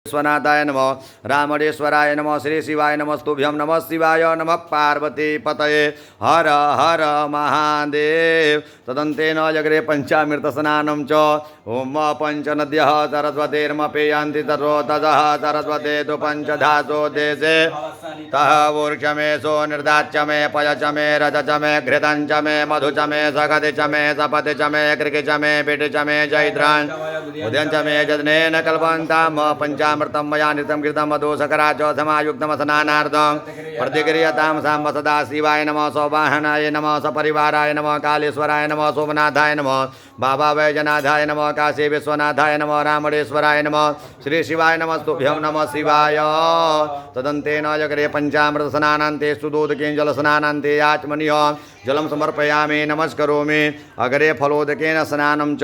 स्वनाथाय नमः रामणेश्वराय नमः श्री शिवाय नमस्तुभ्यं नमः शिवाय नमः पार्वती पतये हर हर महादेव। तदन्तेन जगरे पंचामृत स्नानं च ओम पंचनद्यः सरस्वतीर्मपि यान्ति तरोतजः सरस्वती तु पंचधासो देशे तः वृक्षमेशो निर्दाच्च मे पयच मे रज च मे घृतं च मे मधु च मे सखति च मे सपति च मे कृकि च मे पिटि च मे जैत्रान् उदयं च मे जनेन कल्पन्तां पंचामृतं मया नितं कृतं मधु सकरा च समायुक्तं स्नानार्थं प्रतिक्रियतां साम्ब सदा शिवाय नमः सौवाहनाय नमः सपरिवाराय नमः कालेश्वराय नमः सोमनाथाय नमः बाबा वैजनाथाय नमः काशी विश्वनाथाय नमः रामणेश्वराय नमः श्री शिवाय नमस्तुभ्यं नमः शिवाय। तदन्तेन जगरे पंचामृत स्नानान्ते सुदोदकेन जल स्नानान्ते आचमनीय जलं समर्पयामि नमस्करोमि अग्रे फलोदकेन स्नानं च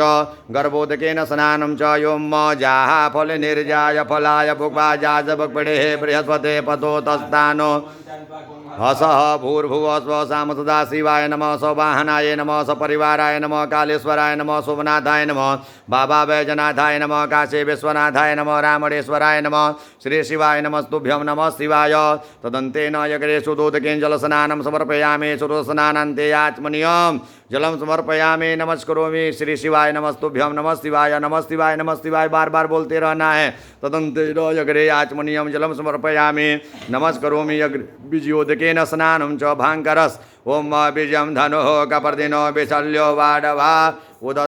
गर्भोदकेन स्नानं च योम जाः फल निर्जाय फलाय भुक्वाजाज भक्पड़े बृहस्पते पतो तस्तानो हसः भूर्भुवः स्वः साम सदा शिवाय नमः सौवाहनाय नमः सपरिवाराय नमः कालेश्वराय नमः सोमनाथाय नमः बाबा वैजनाथाय नमः काशी विश्वनाथाय नमः रामणेश्वराय नमः श्री शिवाय नमस्तुभ्यं नमः शिवाय। तदन्तेन यज्ञे सुदोदकेन जलस्नानं समर्पयामि सुरस्नानान्ते आचमनीयं जलं समर्पयामि नमस्करोमि श्री शिवाय नमस्तुभ्यं नमः शिवाय नमः शिवाय नमः शिवाय बार बार बोलते रहना है। तदन्तेन यज्ञे आचमनीयं जलं समर्पयामि नमस्करोमि बीजोदकेन स्नानं च भाङ्करस् ओम बीजं धनुः कपर्दिनो विशल्यो वाडवा उद